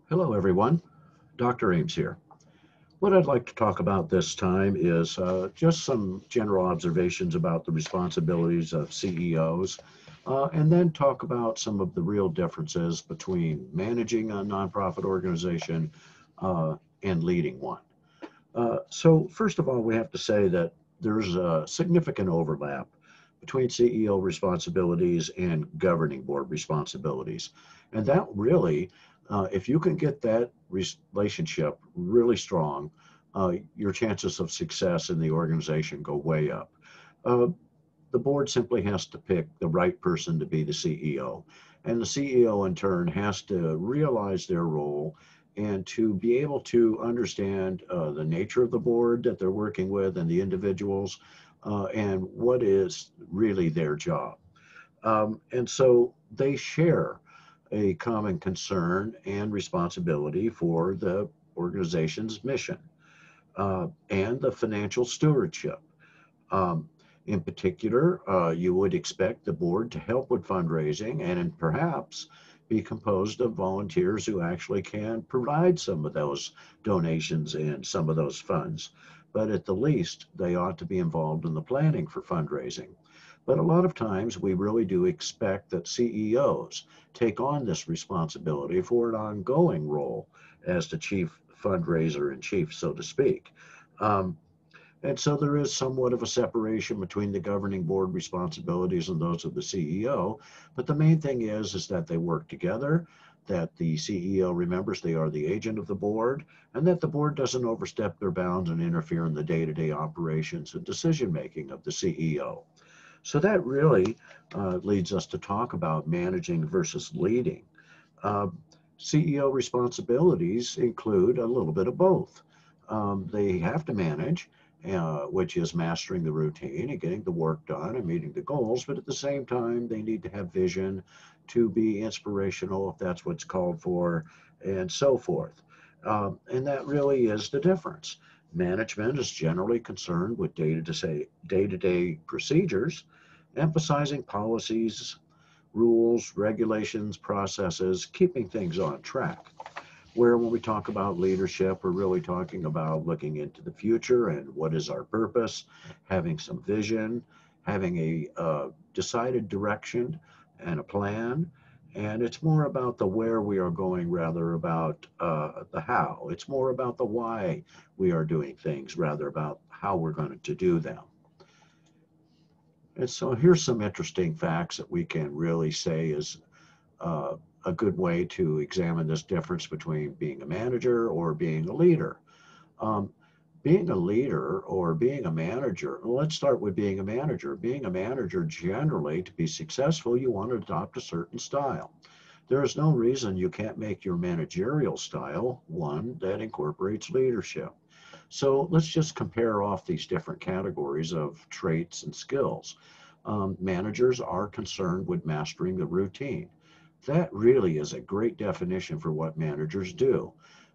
Hello, everyone. Dr. Eames here. What I'd like to talk about this time is just some general observations about the responsibilities of CEOs, and then talk about some of the real differences between managing a nonprofit organization and leading one. So, first of all, we have to say that there's a significant overlap between CEO responsibilities and governing board responsibilities. And that really, if you can get that relationship really strong, your chances of success in the organization go way up. Uh, the board simply has to pick the right person to be the CEO. And the CEO, in turn, has to realize their role and to be able to understand the nature of the board that they're working with and the individuals and what is really their job. And so they share a common concern and responsibility for the organization's mission and the financial stewardship. Um, in particular, you would expect the board to help with fundraising and perhaps be composed of volunteers who actually can provide some of those donations and some of those funds. But at the least, they ought to be involved in the planning for fundraising. But a lot of times, we really do expect that CEOs take on this responsibility for an ongoing role as the chief fundraiser in chief, so to speak. Um, and so there is somewhat of a separation between the governing board responsibilities and those of the CEO. But the main thing is that they work together, that the CEO remembers they are the agent of the board, and that the board doesn't overstep their bounds and interfere in the day-to-day operations and decision making of the CEO. So that really leads us to talk about managing versus leading. Uh, CEO responsibilities include a little bit of both. They have to manage, which is mastering the routine and getting the work done and meeting the goals, but at the same time, they need to have vision to be inspirational if that's what's called for, and so forth. And that really is the difference. Management is generally concerned with day-to-day procedures, emphasizing policies, rules, regulations, processes, keeping things on track. Where when we talk about leadership, we're really talking about looking into the future and what is our purpose, having some vision, having a decided direction and a plan. And it's more about the where we are going rather about the how. It's more about the why we are doing things rather about how we're going to do them. And so here's some interesting facts that we can really say is uh, a good way to examine this difference between being a manager or being a leader. Um, Being a leader or being a manager, well, let's start with being a manager. Being a manager, generally, to be successful, you want to adopt a certain style. There is no reason you can't make your managerial style one that incorporates leadership. So let's just compare off these different categories of traits and skills. Managers are concerned with mastering the routine. That really is a great definition for what managers do.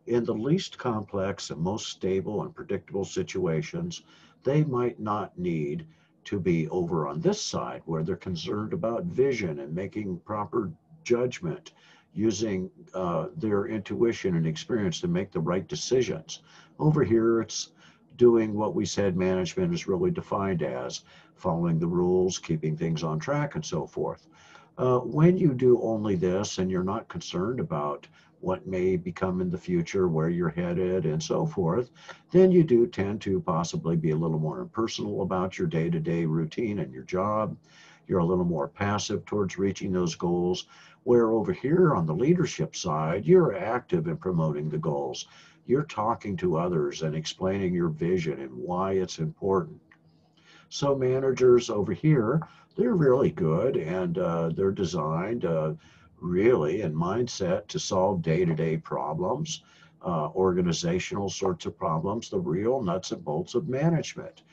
In the least complex and most stable and predictable situations, they might not need to be over on this side where they're concerned about vision and making proper judgment, using their intuition and experience to make the right decisions. Over here, it's doing what we said management is really defined as following the rules, keeping things on track, and so forth. When you do only this and you're not concerned about what may become in the future, where you're headed, and so forth, then you do tend to possibly be a little more impersonal about your day to day routine and your job. You're a little more passive towards reaching those goals. Where over here on the leadership side, you're active in promoting the goals. You're talking to others and explaining your vision and why it's important. So managers over here, they're really good and they're designed really in mindset to solve day-to-day problems, organizational sorts of problems, the real nuts and bolts of management.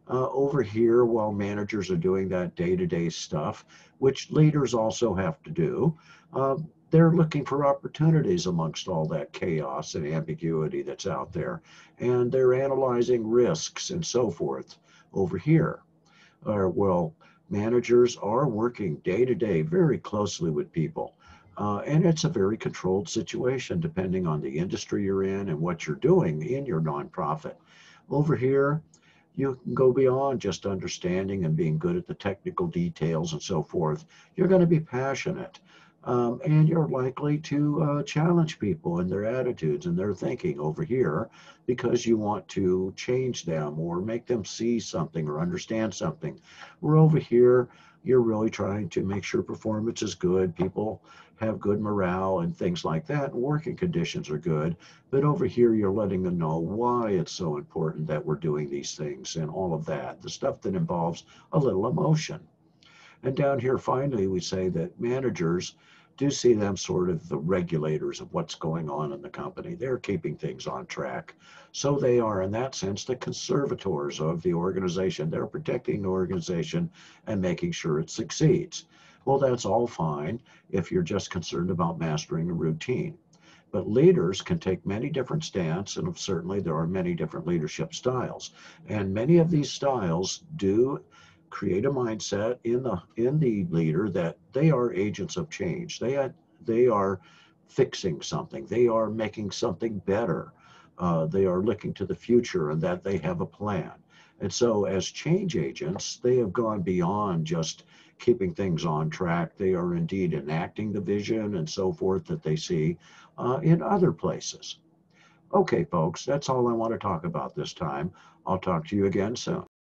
Over here, while managers are doing that day-to-day stuff, which leaders also have to do, uh, they're looking for opportunities amongst all that chaos and ambiguity that's out there. And they're analyzing risks and so forth over here. Well, managers are working day to day very closely with people. And it's a very controlled situation depending on the industry you're in and what you're doing in your nonprofit. Over here, you can go beyond just understanding and being good at the technical details and so forth. You're going to be passionate. And you're likely to challenge people in their attitudes and their thinking over here because you want to change them or make them see something or understand something. Where over here, you're really trying to make sure performance is good, people have good morale and things like that, and working conditions are good. But over here, you're letting them know why it's so important that we're doing these things and all of that, the stuff that involves a little emotion. And down here, finally, we say that managers do see them sort of the regulators of what's going on in the company. They're keeping things on track. So they are, in that sense, the conservators of the organization. They're protecting the organization and making sure it succeeds. Well, that's all fine if you're just concerned about mastering a routine. But leaders can take many different stances, and certainly there are many different leadership styles. And many of these styles do create a mindset in the leader that they are agents of change. They are fixing something. They are making something better. They are looking to the future and that they have a plan. And so, as change agents, they have gone beyond just keeping things on track. They are indeed enacting the vision and so forth that they see in other places. Okay, folks, that's all I want to talk about this time. I'll talk to you again soon.